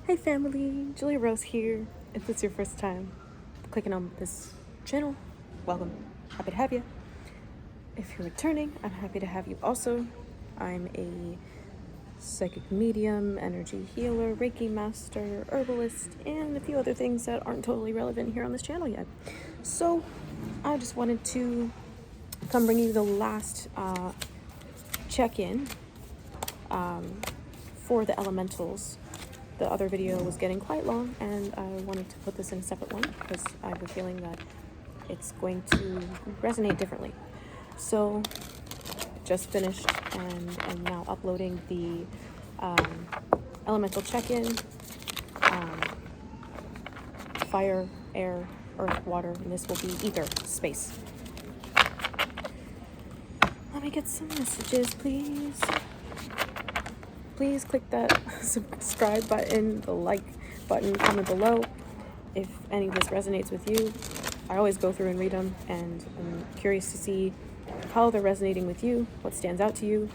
Hey family, Julia Rose here. If it's your first time clicking on this channel, welcome. Happy to have you. If you're returning, I'm happy to have you also. I'm a psychic medium, energy healer, Reiki master, herbalist, and a few other things that aren't totally relevant here on this channel yet. So I just wanted to come bring you the last check-in for the elementals. The other video was getting quite long, and I wanted to put this in a separate one because I have a feeling that it's going to resonate differently. So, just finished and am now uploading the elemental check-in, fire, air, earth, water, and this will be ether, space. Let me get some messages, please. Please click that subscribe button, the like button, comment below if any of this resonates with you. I always go through and read them, and I'm curious to see how they're resonating with you, what stands out to you,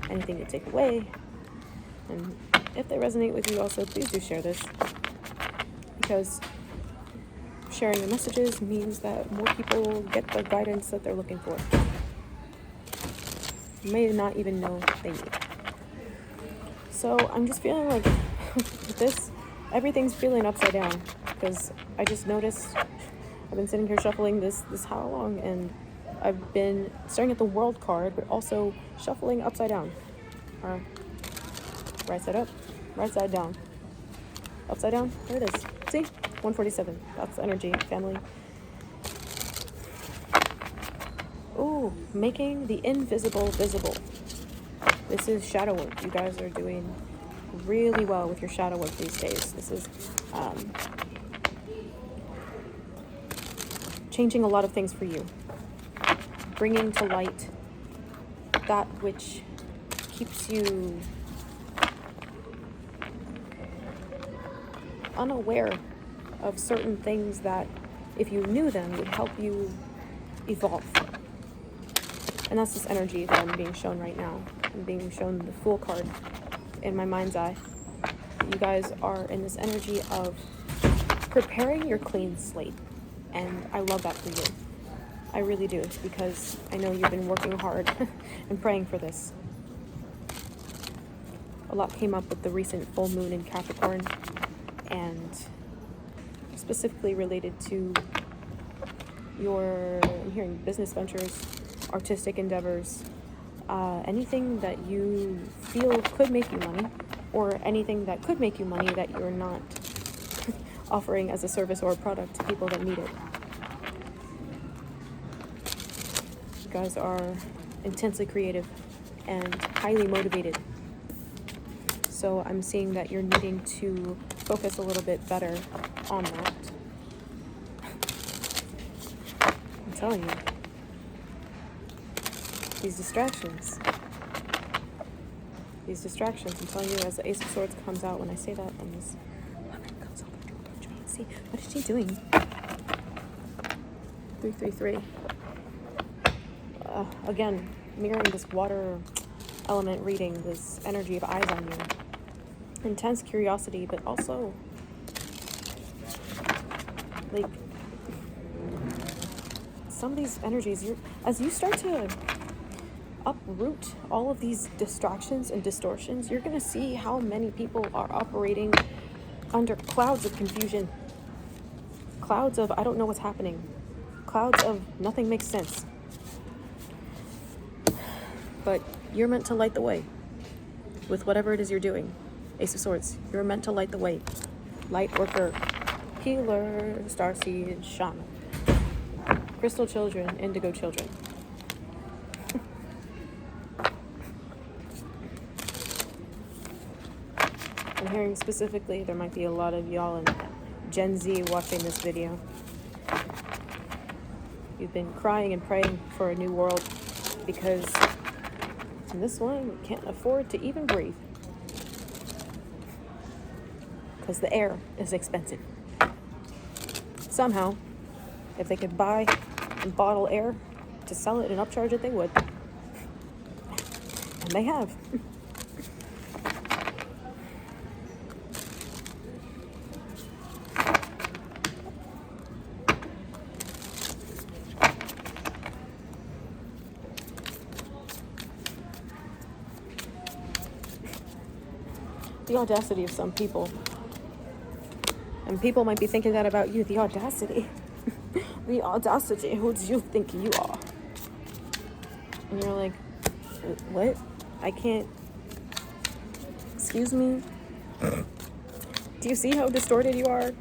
anything to take away. And if they resonate with you also, please do share this, because sharing the messages means that more people get the guidance that they're looking for. You may not even know they need. So I'm just feeling like with this, everything's feeling upside down, because I just noticed I've been sitting here shuffling this how long, and I've been staring at the world card, but also shuffling upside down. Right side up, right side down. Upside down, there it is. See? 147. That's the energy, family. Ooh, making the invisible visible. This is shadow work. You guys are doing really well with your shadow work these days. This is changing a lot of things for you. Bringing to light that which keeps you unaware of certain things that, if you knew them, would help you evolve. And that's this energy that I'm being shown right now. I'm being shown the Fool card in my mind's eye. You guys are in this energy of preparing your clean slate. And I love that for you. I really do, because I know you've been working hard and praying for this. A lot came up with the recent full moon in Capricorn, and specifically related to your, I'm hearing business ventures, artistic endeavors, anything that you feel could make you money, or anything that could make you money that you're not offering as a service or a product to people that need it. You guys are intensely creative and highly motivated. So I'm seeing that you're needing to focus a little bit better on that. I'm telling you. These distractions, I'm telling you, as the Ace of Swords comes out when I say that, and this woman comes over. See, what is she doing? 333. Again, mirroring this water element reading, this energy of eyes on you. Intense curiosity, but also, like, some of these energies, as you start to uproot all of these distractions and distortions, you're going to see how many people are operating under clouds of confusion, clouds of I don't know what's happening, clouds of nothing makes sense. But you're meant to light the way with whatever it is you're doing. Ace of Swords, you're meant to light the way. Light worker, healer, starseed, shaman, crystal children, indigo children. I'm hearing specifically, there might be a lot of y'all in Gen Z watching this video. You've been crying and praying for a new world because in this one, we can't afford to even breathe. Because the air is expensive. Somehow, if they could buy and bottle air to sell it and upcharge it, they would. And they have. The audacity of some people. And people might be thinking that about you. The audacity. The audacity. Who do you think you are? And you're like, what? I can't. Excuse me? Do you see how distorted you are?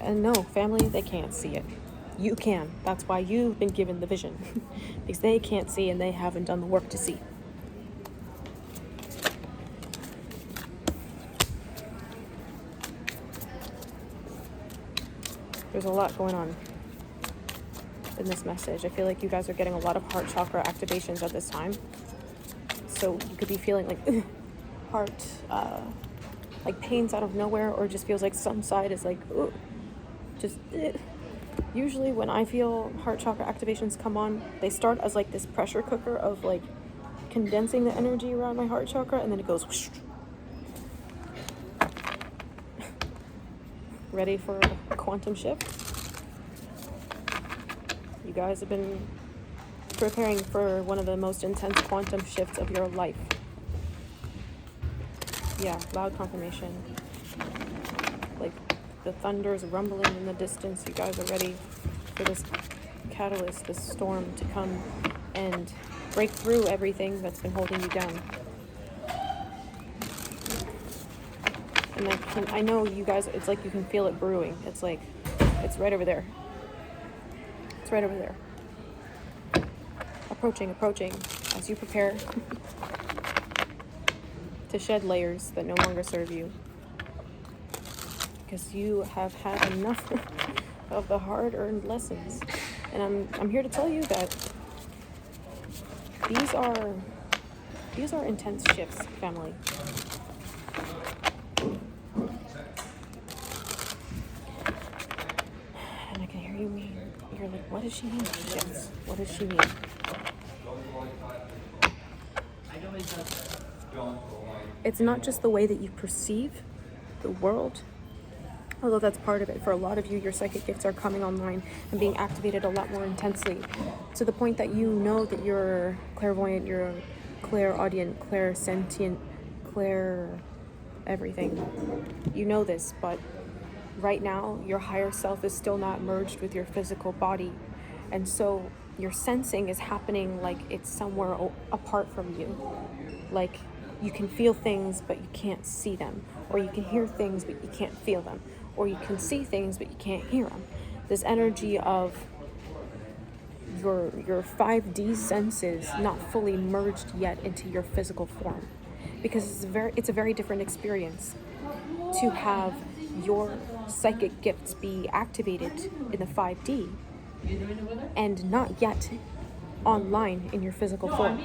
And no, family, they can't see it. You can. That's why you've been given the vision. Because they can't see and they haven't done the work to see. There's a lot going on in this message. I feel like you guys are getting a lot of heart chakra activations at this time. So you could be feeling like heart, like pains out of nowhere, or just feels like some side is like, just. Usually when I feel heart chakra activations come on, they start as like this pressure cooker of like condensing the energy around my heart chakra, and then it goes whoosh. Ready for a quantum shift? You guys have been preparing for one of the most intense quantum shifts of your life. Yeah, loud confirmation. Like the thunder is rumbling in the distance. You guys are ready for this catalyst, this storm to come and break through everything that's been holding you down. And I know you guys, it's like you can feel it brewing. It's like, it's right over there. It's right over there. Approaching, as you prepare to shed layers that no longer serve you. Because you have had enough of the hard-earned lessons. And I'm here to tell you that these are intense shifts, family. And I can hear you mean, you're like, what does she mean? Shifts. What does she mean? It's not just the way that you perceive the world, although that's part of it. For a lot of you, your psychic gifts are coming online and being activated a lot more intensely, to the point that you know that you're clairvoyant, you're clairaudient, clairsentient, everything. You know this, but right now, your higher self is still not merged with your physical body. And so your sensing is happening like it's somewhere apart from you. Like you can feel things, but you can't see them. Or you can hear things, but you can't feel them. Or you can see things, but you can't hear them. This energy of your 5D senses not fully merged yet into your physical form. Because it's a very different experience to have your psychic gifts be activated in the 5D and not yet online in your physical form,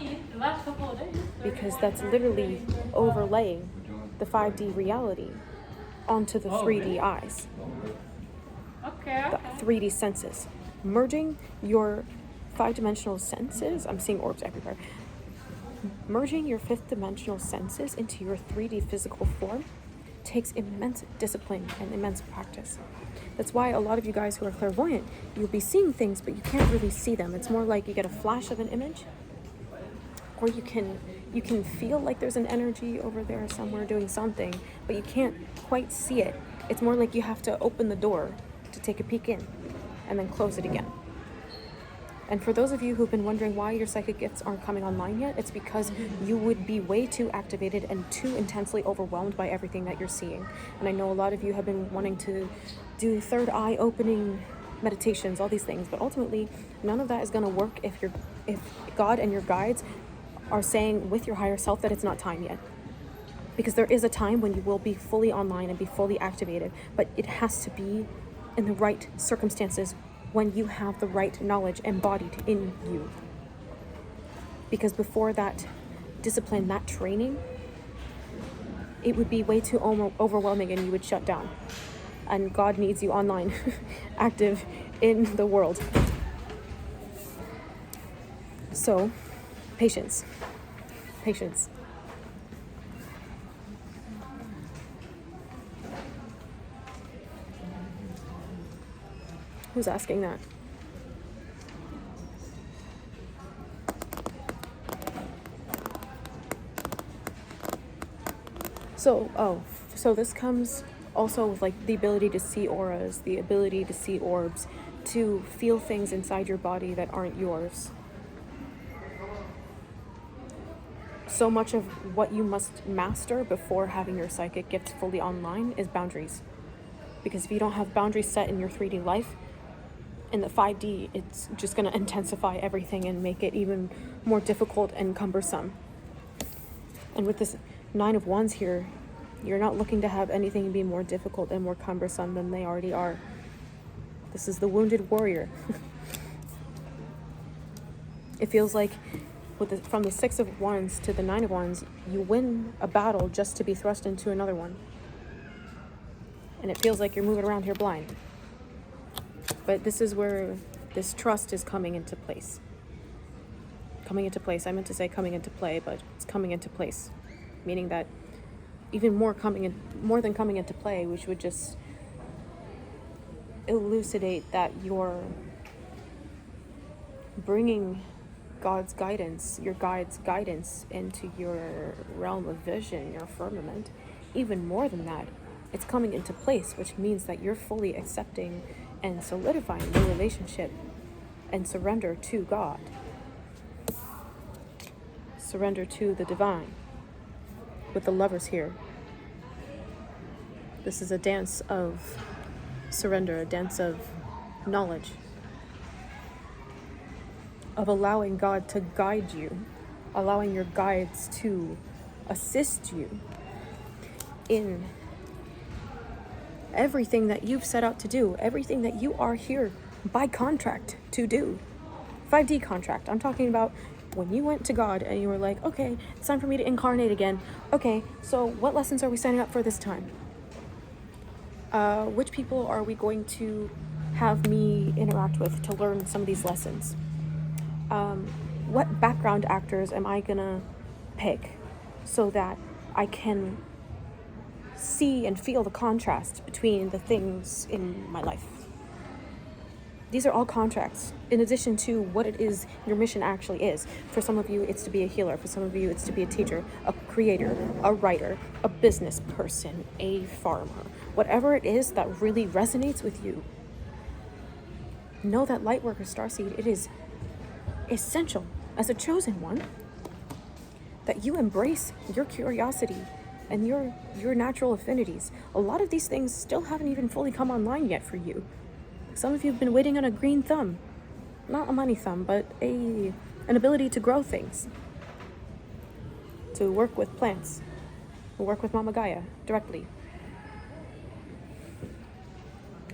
because that's literally overlaying the 5D reality onto the 3D eyes, the 3D senses, merging your 5-dimensional senses. I'm seeing orbs everywhere. Merging your 5th dimensional senses into your 3D physical form takes immense discipline and immense practice. That's why a lot of you guys who are clairvoyant, you'll be seeing things, but you can't really see them. It's more like you get a flash of an image, or you can feel like there's an energy over there somewhere doing something, but you can't quite see it. It's more like you have to open the door to take a peek in and then close it again. And for those of you who've been wondering why your psychic gifts aren't coming online yet, it's because you would be way too activated and too intensely overwhelmed by everything that you're seeing. And I know a lot of you have been wanting to do third eye opening meditations, all these things, but ultimately none of that is going to work if God and your guides are saying with your higher self that it's not time yet. Because there is a time when you will be fully online and be fully activated, but it has to be in the right circumstances, when you have the right knowledge embodied in you. Because before that discipline, that training, it would be way too overwhelming and you would shut down. And God needs you online, active in the world. So, patience. Patience. Who's asking that? So this comes also with like the ability to see auras, the ability to see orbs, to feel things inside your body that aren't yours. So much of what you must master before having your psychic gifts fully online is boundaries. Because if you don't have boundaries set in your 3D life, in the 5D, it's just going to intensify everything and make it even more difficult and cumbersome. And with this 9 of Wands here, you're not looking to have anything be more difficult and more cumbersome than they already are. This is the wounded warrior. It feels like from the 6 of Wands to the 9 of Wands, you win a battle just to be thrust into another one. And it feels like you're moving around here blind. But this is where this trust is coming into place. Coming into place. I meant to say coming into play, but it's coming into place. Meaning that even more than coming into play, which would just elucidate that you're bringing God's guidance, your guide's guidance into your realm of vision, your firmament. Even more than that, it's coming into place, which means that you're fully accepting and solidifying your relationship and surrender to God. Surrender to the divine. With the Lovers here. This is a dance of surrender, a dance of knowledge, of allowing God to guide you, allowing your guides to assist you in everything that you've set out to do, everything that you are here by contract to do. 5D contract. I'm talking about when you went to God and you were like, okay, it's time for me to incarnate again. Okay, so what lessons are we signing up for this time? Which people are we going to have me interact with to learn some of these lessons? What background actors am I gonna pick so that I can see and feel the contrast between the things in my life? These are all contracts, in addition to what it is your mission actually is. For some of you, it's to be a healer. For some of you, it's to be a teacher, a creator, a writer, a business person, a farmer. Whatever it is that really resonates with you, know that Lightworker Starseed, it is essential as a chosen one that you embrace your curiosity and your natural affinities. A lot of these things still haven't even fully come online yet for you. Some of you have been waiting on a green thumb. Not a money thumb, but an ability to grow things. To work with plants. To work with Mama Gaia directly.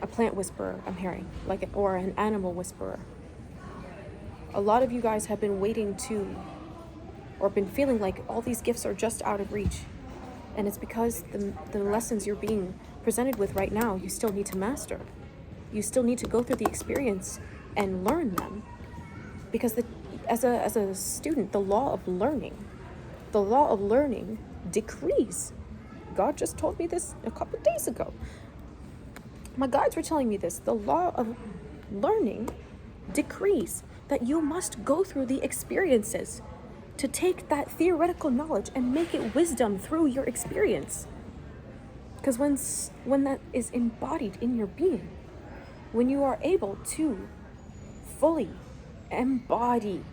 A plant whisperer, I'm hearing. Or an animal whisperer. A lot of you guys have been waiting to, or been feeling like all these gifts are just out of reach. And it's because the lessons you're being presented with right now, you still need to master. You still need to go through the experience and learn them. Because as a student, the law of learning decrees. God just told me this a couple of days ago. My guides were telling me this. The law of learning decrees that you must go through the experiences to take that theoretical knowledge and make it wisdom through your experience. Because when that is embodied in your being, when you are able to fully embody,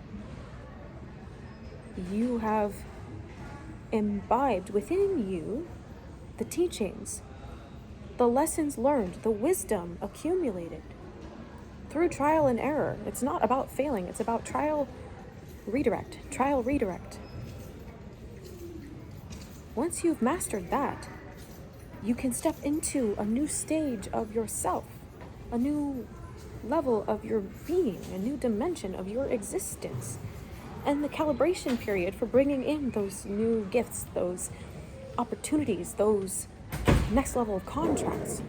you have imbibed within you the teachings, the lessons learned, the wisdom accumulated through trial and error. It's not about failing, it's about trial, redirect. Once you've mastered that, you can step into a new stage of yourself, a new level of your being, a new dimension of your existence. And the calibration period for bringing in those new gifts, those opportunities, those next level of contracts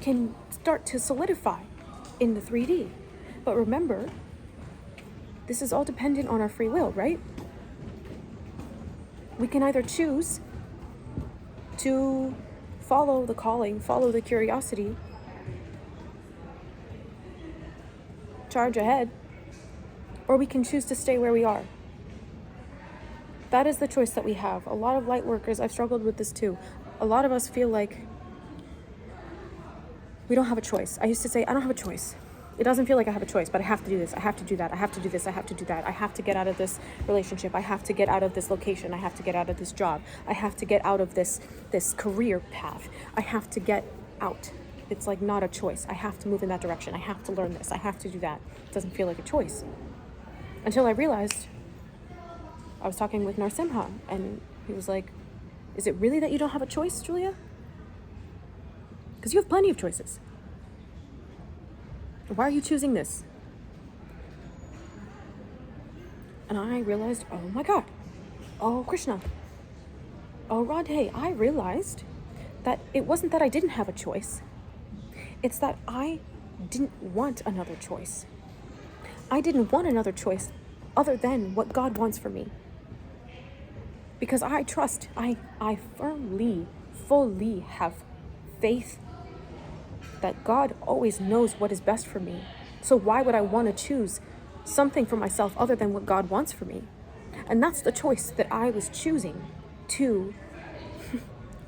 can start to solidify in the 3D. But remember, this is all dependent on our free will, right? We can either choose to follow the calling, follow the curiosity, charge ahead, or we can choose to stay where we are. That is the choice that we have. A lot of light workers, I've struggled with this too. A lot of us feel like we don't have a choice. I used to say, I don't have a choice. It doesn't feel like I have a choice, but I have to do this. I have to do that. I have to do this. I have to do that. I have to get out of this relationship. I have to get out of this location. I have to get out of this job. I have to get out of this career path. I have to get out. It's like not a choice. I have to move in that direction. I have to learn this. I have to do that. It doesn't feel like a choice. Until I realized, I was talking with Narsimha, and he was like, is it really that you don't have a choice, Julia? Because you have plenty of choices. Why are you choosing this? And I realized, oh my God, oh Krishna, oh Radhe, I realized that it wasn't that I didn't have a choice. It's that I didn't want another choice. I didn't want another choice other than what God wants for me. Because I trust, I firmly, fully have faith that God always knows what is best for me. So why would I want to choose something for myself other than what God wants for me? And that's the choice that I was choosing to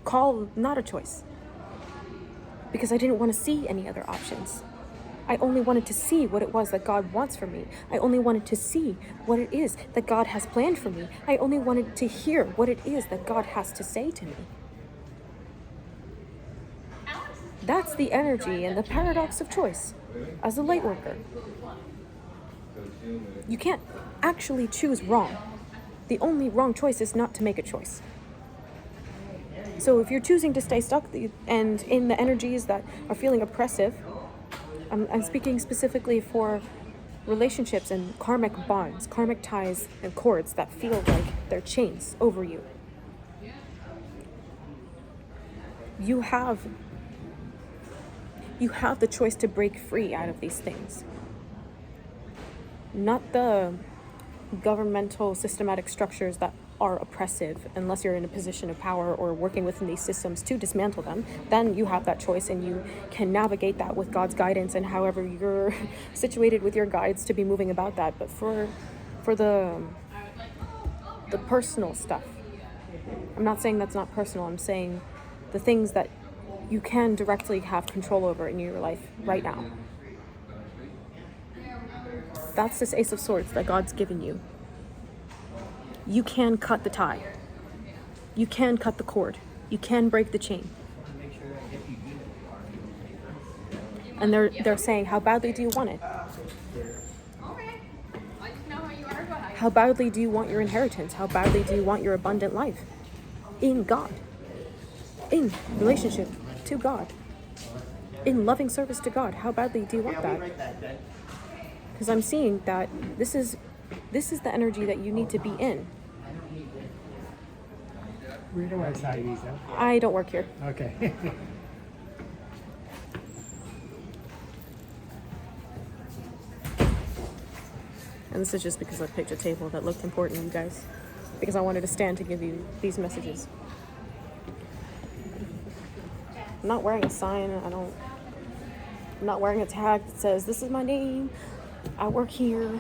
call not a choice. Because I didn't want to see any other options. I only wanted to see what it was that God wants for me. I only wanted to see what it is that God has planned for me. I only wanted to hear what it is that God has to say to me. That's the energy and the paradox of choice as a light worker. You can't actually choose wrong. The only wrong choice is not to make a choice. So if you're choosing to stay stuck and in the energies that are feeling oppressive, I'm speaking specifically for relationships and karmic bonds, karmic ties and cords that feel like they're chains over you. You have the choice to break free out of these things. Not the governmental systematic structures that are oppressive, unless you're in a position of power or working within these systems to dismantle them. Then you have that choice and you can navigate that with God's guidance and however you're situated with your guides to be moving about that. But for the personal stuff, I'm not saying that's not personal. I'm saying the things that you can directly have control over in your life right now. That's this Ace of Swords that God's given you. You can cut the tie. You can cut the cord. You can break the chain. And they're saying, how badly do you want it? How badly do you want your inheritance? How badly do you want your abundant life? In God. In relationship to God. In loving service to God. How badly do you want that? Because I'm seeing that this is the energy that you need to be in. Where do I sign these up? I don't work here. Okay. And this is just because I picked a table that looked important, you guys. Because I wanted to stand to give you these messages. I'm not wearing a sign. I'm not wearing a tag that says, this is my name. I work here.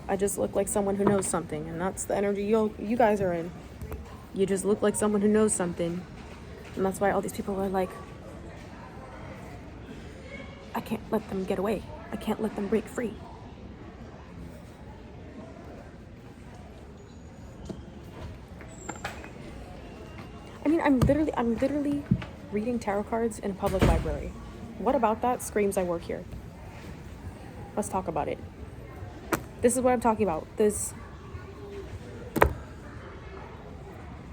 I just look like someone who knows something. And that's the energy you guys are in. You just look like someone who knows something. And that's why all these people are like, I can't let them get away. I can't let them break free. I mean, I'm literally reading tarot cards in a public library. What about that screams I work here? Let's talk about it. This is what I'm talking about.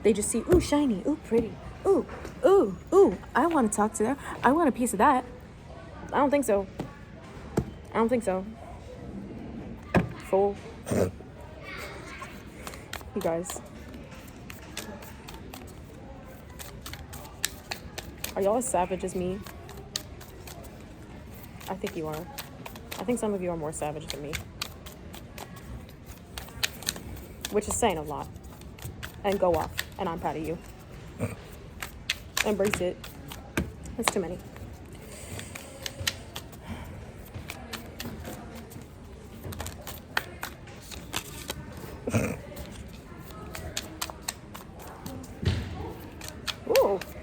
They just see, ooh, shiny, ooh, pretty, ooh, ooh, ooh, I want to talk to them. I want a piece of that. I don't think so. Fool. You guys. Are y'all as savage as me? I think you are. I think some of you are more savage than me. Which is saying a lot. And go off. And I'm proud of you. Embrace it. That's too many.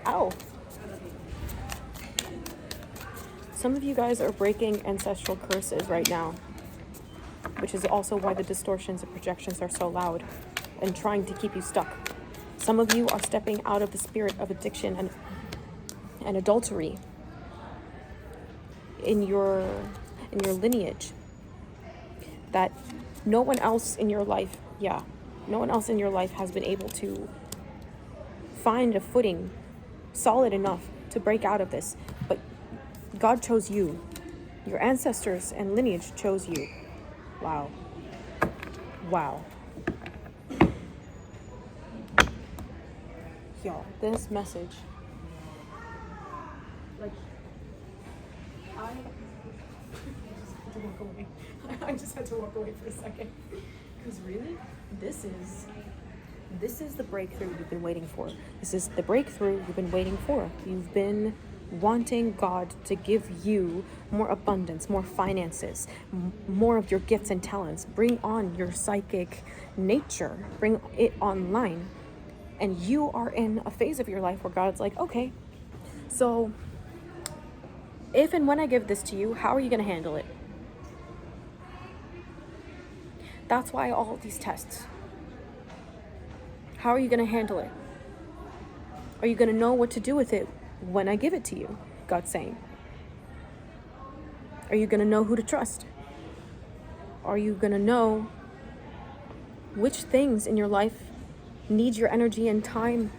Ow. Some of you guys are breaking ancestral curses right now, which is also why the distortions and projections are so loud and trying to keep you stuck. Some of you are stepping out of the spirit of addiction and adultery in your lineage that no one else in your life has been able to find a footing solid enough to break out of this. But God chose you. Your ancestors and lineage chose you. Wow. Wow. Y'all, this message, like, I just had to walk away for a second. Because really, this is the breakthrough you've been waiting for. This is the breakthrough you've been waiting for. You've been wanting God to give you more abundance, more finances, more of your gifts and talents. Bring on your psychic nature. Bring it online. And you are in a phase of your life where God's like, okay, so if and when I give this to you, how are you going to handle it? That's why all of these tests. How are you going to handle it? Are you going to know what to do with it when I give it to you? God's saying. Are you going to know who to trust? Are you going to know which things in your life need your energy and time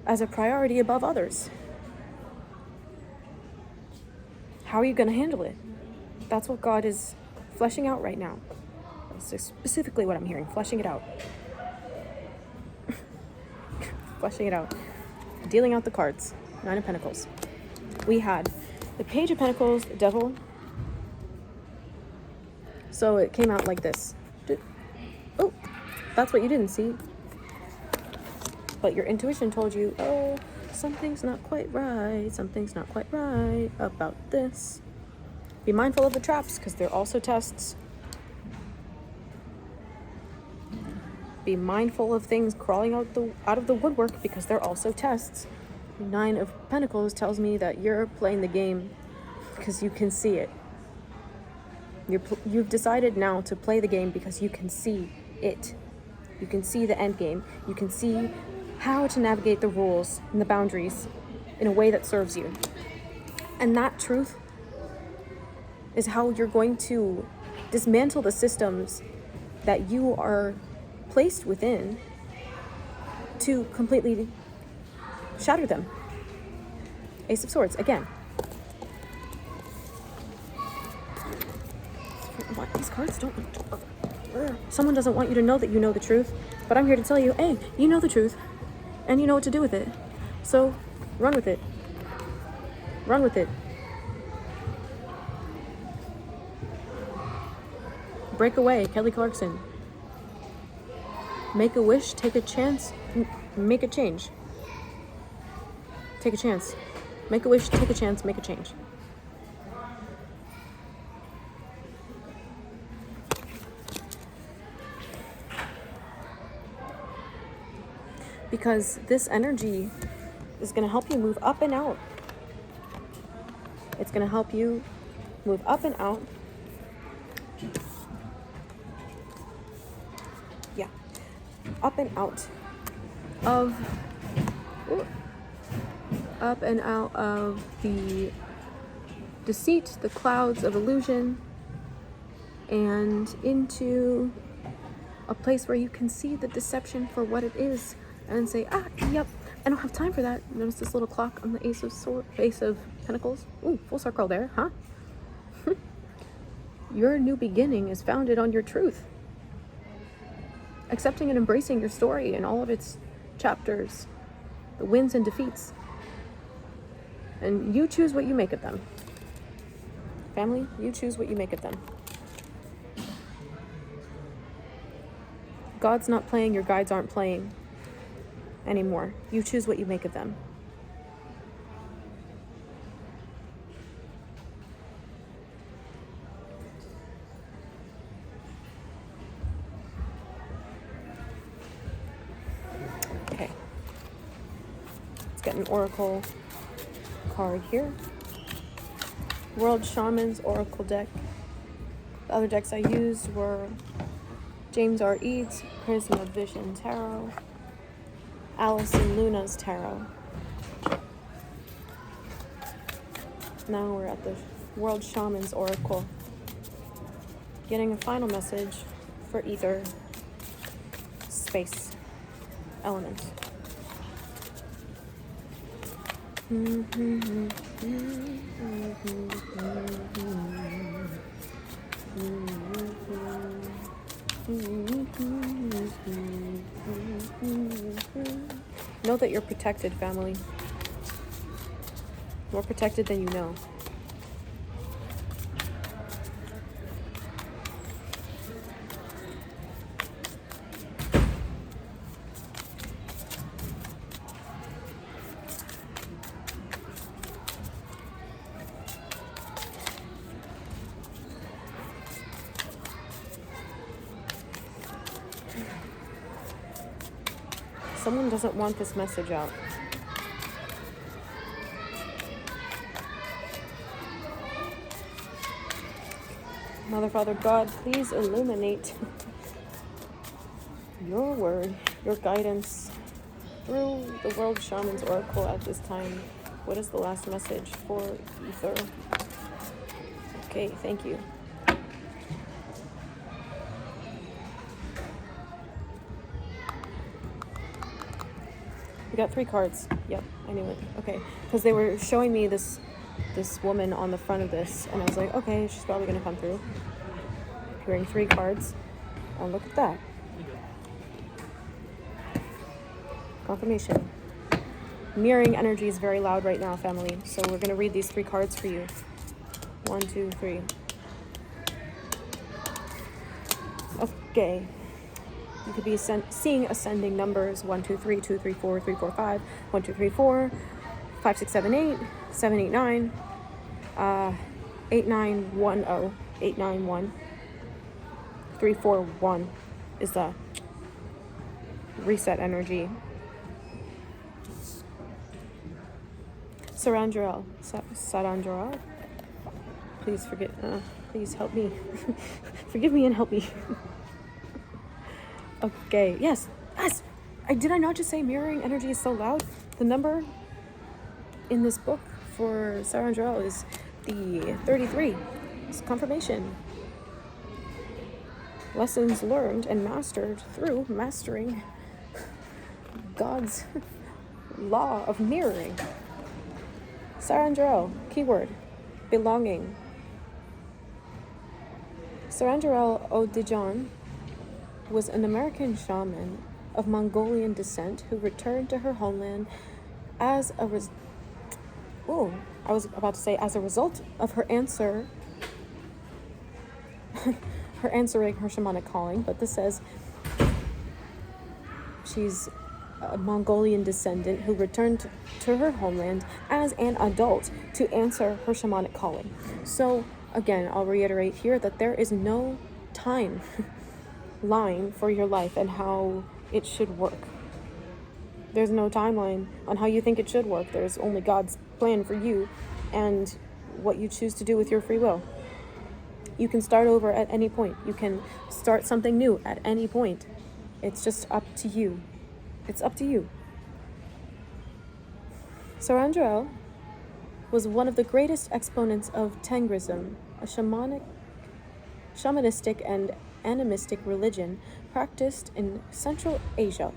as a priority above others? How are you going to handle it? That's what God is fleshing out right now. That's specifically what I'm hearing, fleshing it out. Fleshing it out. Dealing out the cards. 9 of Pentacles. We had the Page of Pentacles, the Devil. So it came out like this. Oh, that's what you didn't see. But your intuition told you, oh, something's not quite right. Something's not quite right about this. Be mindful of the traps, because they're also tests. Be mindful of things crawling out of the woodwork, because they're also tests. 9 of Pentacles tells me that you're playing the game because you can see it. You've decided now to play the game because you can see it. You can see the end game. You can see how to navigate the rules and the boundaries in a way that serves you. And that truth is how you're going to dismantle the systems that you are placed within to completely shatter them. Ace of Swords, again. What? These cards don't... Someone doesn't want you to know that you know the truth, but I'm here to tell you, hey, you know the truth, and you know what to do with it. So, run with it. Run with it. Break away, Kelly Clarkson. Make a wish, take a chance, make a change. Take a chance. Make a wish, take a chance, make a change. Because this energy is going to help you move up and out. It's going to help you move up and out. Yeah. Up and out of... Up and out of the deceit, the clouds of illusion, and into a place where you can see the deception for what it is and say, yep, I don't have time for that. Notice this little clock on the Ace of Pentacles. Ooh, full circle there, huh? Your new beginning is founded on your truth. Accepting and embracing your story and all of its chapters, the wins and defeats. And you choose what you make of them. Family, you choose what you make of them. God's not playing, your guides aren't playing anymore. You choose what you make of them. Okay. Let's get an oracle card here. World Shamans Oracle deck. The other decks I used were James R. Eads Prism of Vision Tarot, Alison Luna's Tarot. Now we're at the World Shamans Oracle, getting a final message for ether, space, element. Know that you're protected, family. More protected than you know. Someone doesn't want this message out. Mother, Father, God, please illuminate your word, your guidance through the World Shaman's Oracle at this time. What is the last message for ether? Okay, thank you. We got 3 cards. Yep, I knew it. Okay, because they were showing me this woman on the front of this, and I was like, okay, she's probably gonna come through. Hearing 3 cards, and look at that. Confirmation. Mirroring energy is very loud right now, family. So we're gonna read these 3 cards for you. 1, 2, 3. Okay. You could be seeing ascending numbers 1, 2, 3, 2, 3, 4, 3, 4, 5, 1, 2, 3, 4, 5, 6, 7, 8, 7, 8, 9, 8, 9, 1, 0, 8, 9, 1, 3, 4, 1 is the reset energy. Sarandrael. Please help me. Forgive me and help me. Okay, yes. Did I not just say mirroring energy is so loud? The number in this book for Sarandrael is the 33. It's confirmation. Lessons learned and mastered through mastering God's law of mirroring. Sarandrael, keyword, belonging. Sarandrael Odijan was an American shaman of Mongolian descent who returned to her homeland as a result of her answering her shamanic calling, but this says she's a Mongolian descendant who returned to her homeland as an adult to answer her shamanic calling. So again, I'll reiterate here that there is no time line for your life and how it should work. There's no timeline on how you think it should work. There's only God's plan for you and what you choose to do with your free will. You can start over at any point. You can start something new at any point. It's just up to you. It's up to you. Sarandrael was one of the greatest exponents of Tengrism, a shamanistic and animistic religion practiced in Central Asia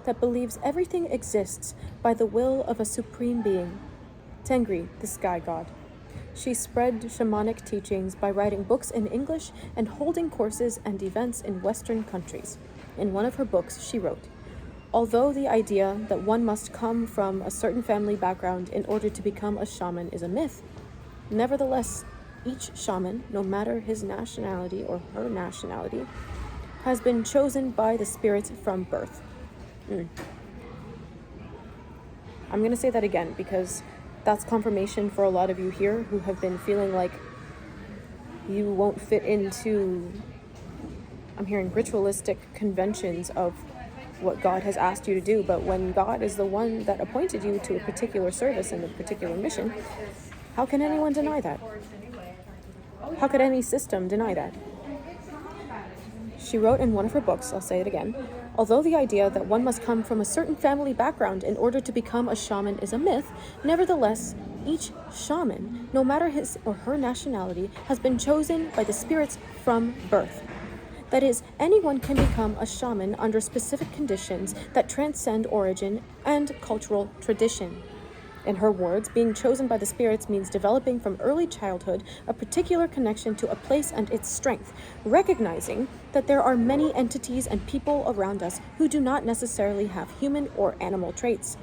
that believes everything exists by the will of a supreme being, Tengri, the sky god. She spread shamanic teachings by writing books in English and holding courses and events in Western countries. In one of her books, she wrote, "Although the idea that one must come from a certain family background in order to become a shaman is a myth, nevertheless, each shaman, no matter his nationality or her nationality, has been chosen by the spirits from birth." I'm going to say that again because that's confirmation for a lot of you here who have been feeling like you won't fit into, I'm hearing, ritualistic conventions of what God has asked you to do. But when God is the one that appointed you to a particular service and a particular mission, how can anyone deny that? How could any system deny that? She wrote in one of her books, I'll say it again, although the idea that one must come from a certain family background in order to become a shaman is a myth, nevertheless, each shaman, no matter his or her nationality, has been chosen by the spirits from birth. That is, anyone can become a shaman under specific conditions that transcend origin and cultural tradition. In her words, being chosen by the spirits means developing from early childhood a particular connection to a place and its strength, recognizing that there are many entities and people around us who do not necessarily have human or animal traits.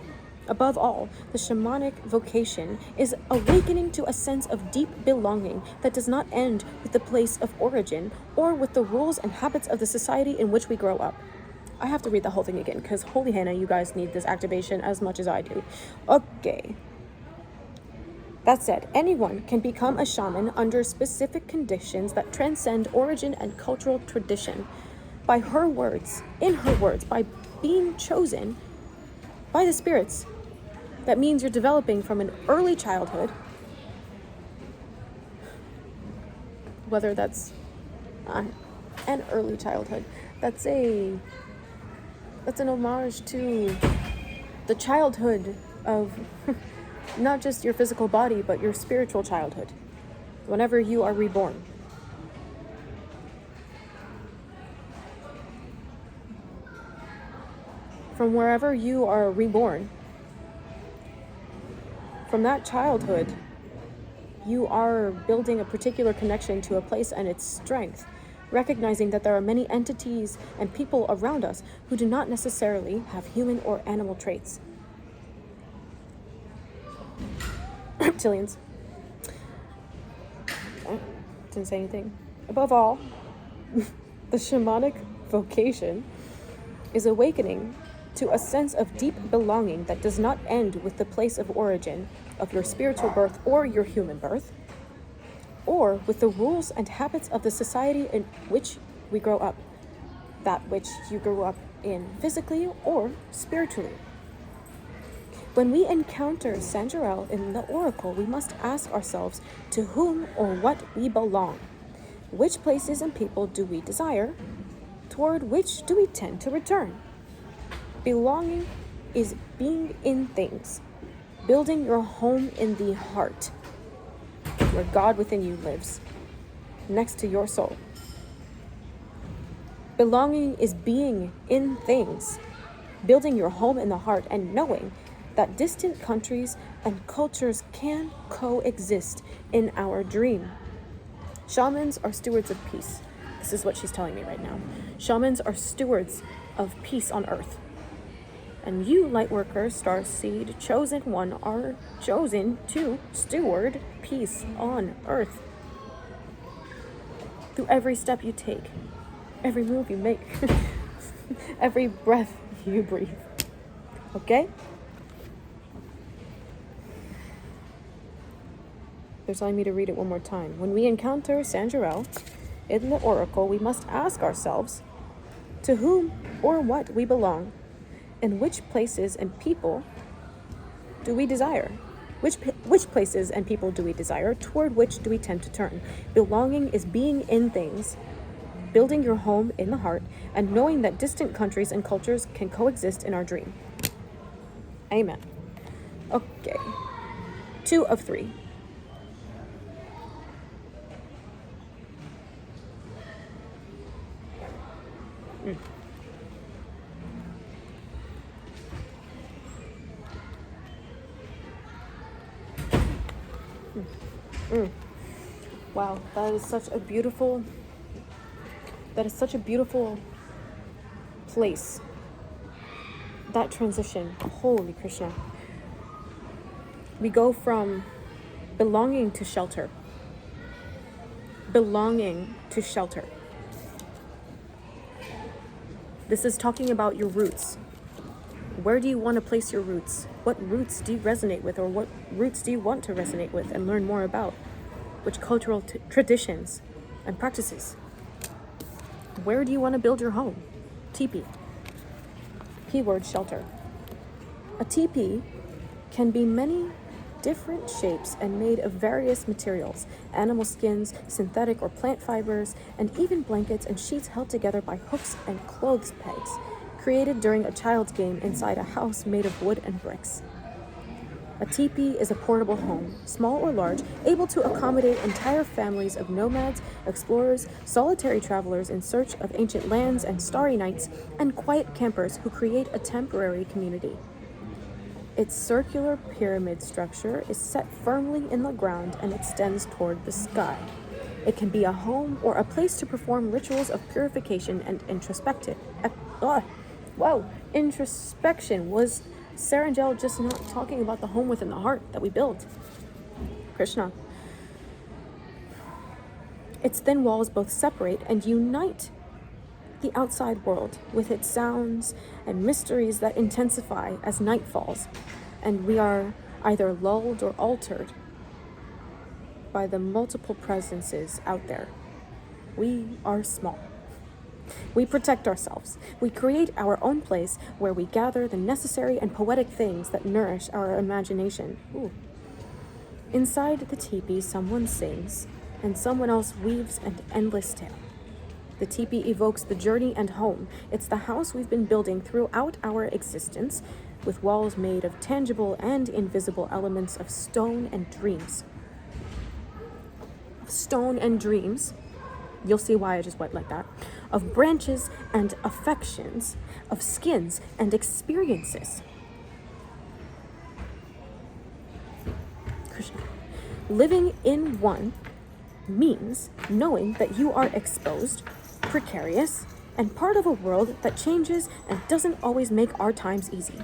Above all, the shamanic vocation is awakening to a sense of deep belonging that does not end with the place of origin or with the rules and habits of the society in which we grow up. I have to read the whole thing again because holy Hannah, you guys need this activation as much as I do. Okay. That said, anyone can become a shaman under specific conditions that transcend origin and cultural tradition. By her words, by being chosen by the spirits, that means you're developing from an early childhood, whether that's an early childhood. That's an homage to the childhood of not just your physical body, but your spiritual childhood, whenever you are reborn. From wherever you are reborn, from that childhood, you are building a particular connection to a place and its strength, recognizing that there are many entities and people around us who do not necessarily have human or animal traits. Reptilians. Didn't say anything. Above all, the shamanic vocation is awakening to a sense of deep belonging that does not end with the place of origin of your spiritual birth or your human birth, or with the rules and habits of the society in which we grow up, that which you grew up in physically or spiritually. When we encounter Saint Jarrell in the oracle, we must ask ourselves to whom or what we belong. Which places and people do we desire? Toward which do we tend to return? Belonging is being in things, building your home in the heart, where God within you lives, next to your soul. Belonging is being in things, building your home in the heart, and knowing that distant countries and cultures can coexist in our dream. Shamans are stewards of peace. This is what she's telling me right now. Shamans are stewards of peace on earth. And you, Lightworker, Starseed, Chosen One, are chosen to steward peace on earth. Through every step you take, every move you make, every breath you breathe. Okay? They're telling me to read it one more time. When we encounter Saint Jarrell in the oracle, we must ask ourselves to whom or what we belong, and which places and people do we desire? Which places and people do we desire? Toward which do we tend to turn? Belonging is being in things, building your home in the heart, and knowing that distant countries and cultures can coexist in our dream. Amen. Okay. 2 of 3. Wow, that is such a beautiful place. That transition, holy Krishna. We go from belonging to shelter. Belonging to shelter. This is talking about your roots. Where do you want to place your roots? What roots do you resonate with, or what roots do you want to resonate with and learn more about? Which cultural traditions and practices? Where do you want to build your home? Teepee. Keyword shelter. A teepee can be many different shapes and made of various materials, animal skins, synthetic or plant fibers, and even blankets and sheets held together by hooks and clothes pegs, created during a child's game inside a house made of wood and bricks. A teepee is a portable home, small or large, able to accommodate entire families of nomads, explorers, solitary travelers in search of ancient lands and starry nights, and quiet campers who create a temporary community. Its circular pyramid structure is set firmly in the ground and extends toward the sky. It can be a home or a place to perform rituals of purification and introspection. Introspection. Was Saranjal just not talking about the home within the heart that we build? Krishna. Its thin walls both separate and unite the outside world with its sounds and mysteries that intensify as night falls, and we are either lulled or altered by the multiple presences out there. We are small. We protect ourselves. We create our own place where we gather the necessary and poetic things that nourish our imagination. Ooh. Inside the teepee, someone sings, and someone else weaves an endless tale. The teepee evokes the journey and home. It's the house we've been building throughout our existence, with walls made of tangible and invisible elements of stone and dreams. Stone and dreams. You'll see why I just went like that. Of branches and affections, of skins and experiences. Krishna. Living in one means knowing that you are exposed, precarious, and part of a world that changes and doesn't always make our times easy.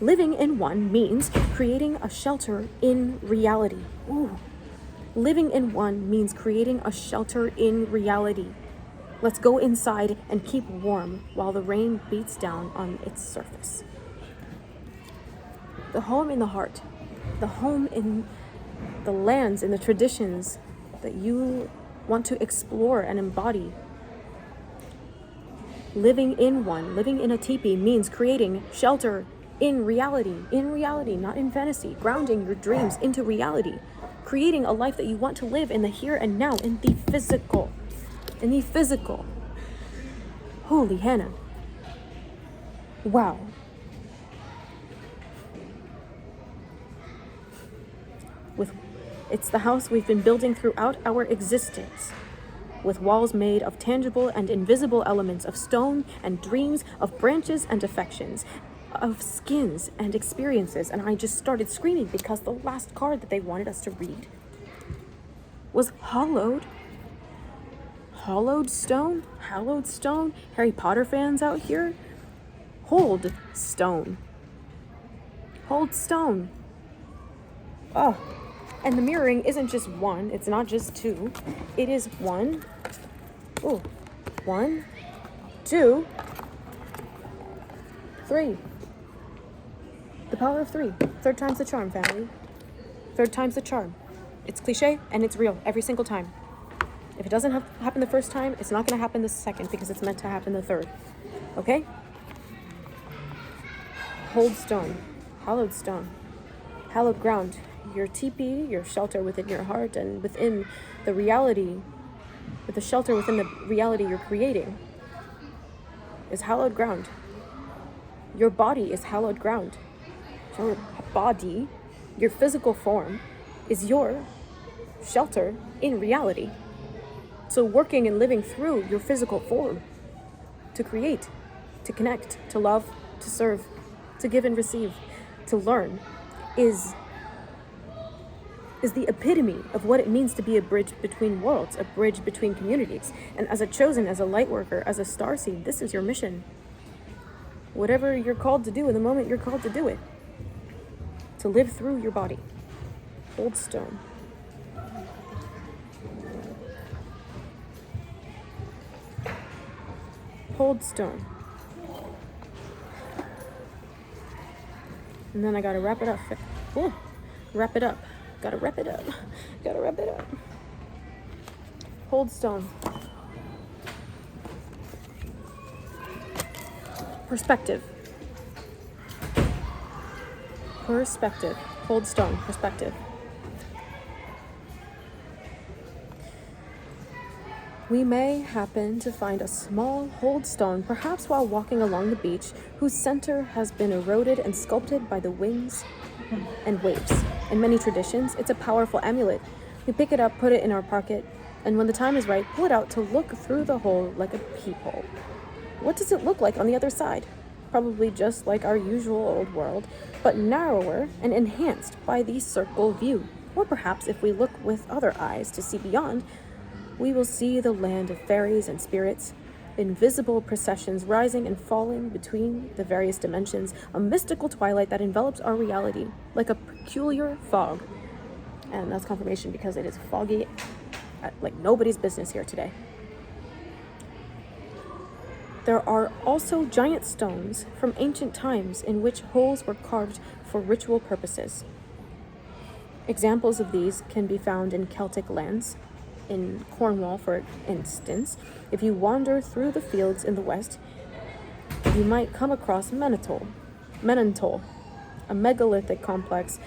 Living in one means creating a shelter in reality. Ooh. Living in one means creating a shelter in reality. Let's go inside and keep warm while the rain beats down on its surface. The home in the heart, the home in the lands, in the traditions that you want to explore and embody. Living in one, living in a teepee means creating shelter in reality, not in fantasy, grounding your dreams into reality, creating a life that you want to live in the here and now, in the physical. Holy Hannah. Wow. It's the house we've been building throughout our existence, with walls made of tangible and invisible elements of stone and dreams, of branches and affections, of skins and experiences. And I just started screaming because the last card that they wanted us to read was hallowed stone. Hallowed stone. Harry Potter fans out here, hold stone. Oh, and the mirroring isn't just one, it's not just two, it is 1, 2, 3. The power of 3. Third time's the charm, family. Third time's the charm. It's cliche and it's real every single time. If it doesn't happen the first time, it's not going to happen the second because it's meant to happen the third. Okay? Hold stone. Hallowed stone. Hallowed ground. Your teepee, your shelter within your heart and within the reality, with the shelter within the reality you're creating, is hallowed ground. Your body is hallowed ground. Your body, your physical form, is your shelter in reality. So working and living through your physical form to create, to connect, to love, to serve, to give and receive, to learn is the epitome of what it means to be a bridge between worlds, a bridge between communities. And as a chosen, as a light worker, as a starseed, this is your mission. Whatever you're called to do in the moment you're called to do it. To live through your body. Hold stone. Hold stone. And then I gotta wrap it up. Ooh, wrap it up. Gotta wrap it up. Hold stone. Perspective. Perspective. Hold stone. Perspective. We may happen to find a small hold stone, perhaps while walking along the beach, whose center has been eroded and sculpted by the winds and waves. In many traditions, it's a powerful amulet. We pick it up, put it in our pocket, and when the time is right, pull it out to look through the hole like a peephole. What does it look like on the other side? Probably just like our usual old world, but narrower and enhanced by the circle view. Or perhaps if we look with other eyes to see beyond, we will see the land of fairies and spirits, invisible processions rising and falling between the various dimensions, a mystical twilight that envelops our reality like a peculiar fog. And that's confirmation because it is foggy like nobody's business here today. There are also giant stones from ancient times in which holes were carved for ritual purposes. Examples of these can be found in Celtic lands. In Cornwall, for instance, if you wander through the fields in the west, you might come across Menantol, a megalithic complex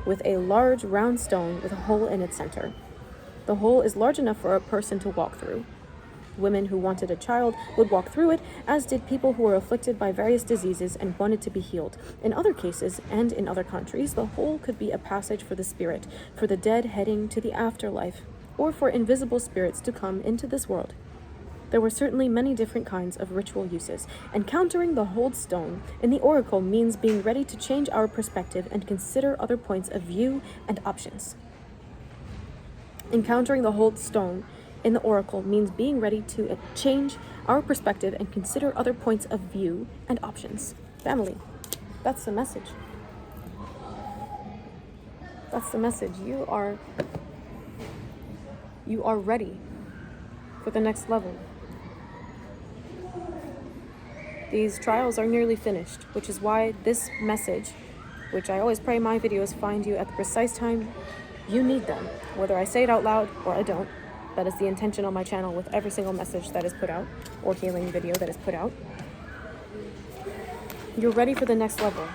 with a large round stone with a hole in its center. The hole is large enough for a person to walk through. Women who wanted a child would walk through it, as did people who were afflicted by various diseases and wanted to be healed. In other cases, and in other countries, the hole could be a passage for the spirit, for the dead heading to the afterlife, or for invisible spirits to come into this world. There were certainly many different kinds of ritual uses. Encountering the hold stone in the oracle means being ready to change our perspective and consider other points of view and options. Encountering the hold stone in the oracle means being ready to change our perspective and consider other points of view and options. Family, that's the message. That's the message. You are ready for the next level. These trials are nearly finished, which is why this message, which I always pray my videos find you at the precise time you need them, whether I say it out loud or I don't. That is the intention on my channel with every single message that is put out or healing video that is put out. You're ready for the next level.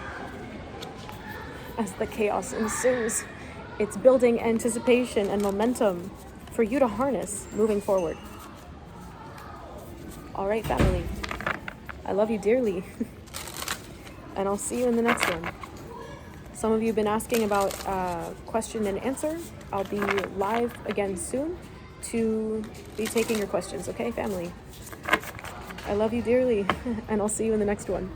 As the chaos ensues, it's building anticipation and momentum for you to harness moving forward. All right, family. I love you dearly. And I'll see you in the next one. Some of you have been asking about question and answer. I'll be live again soon to be taking your questions, okay, family? I love you dearly, and I'll see you in the next one.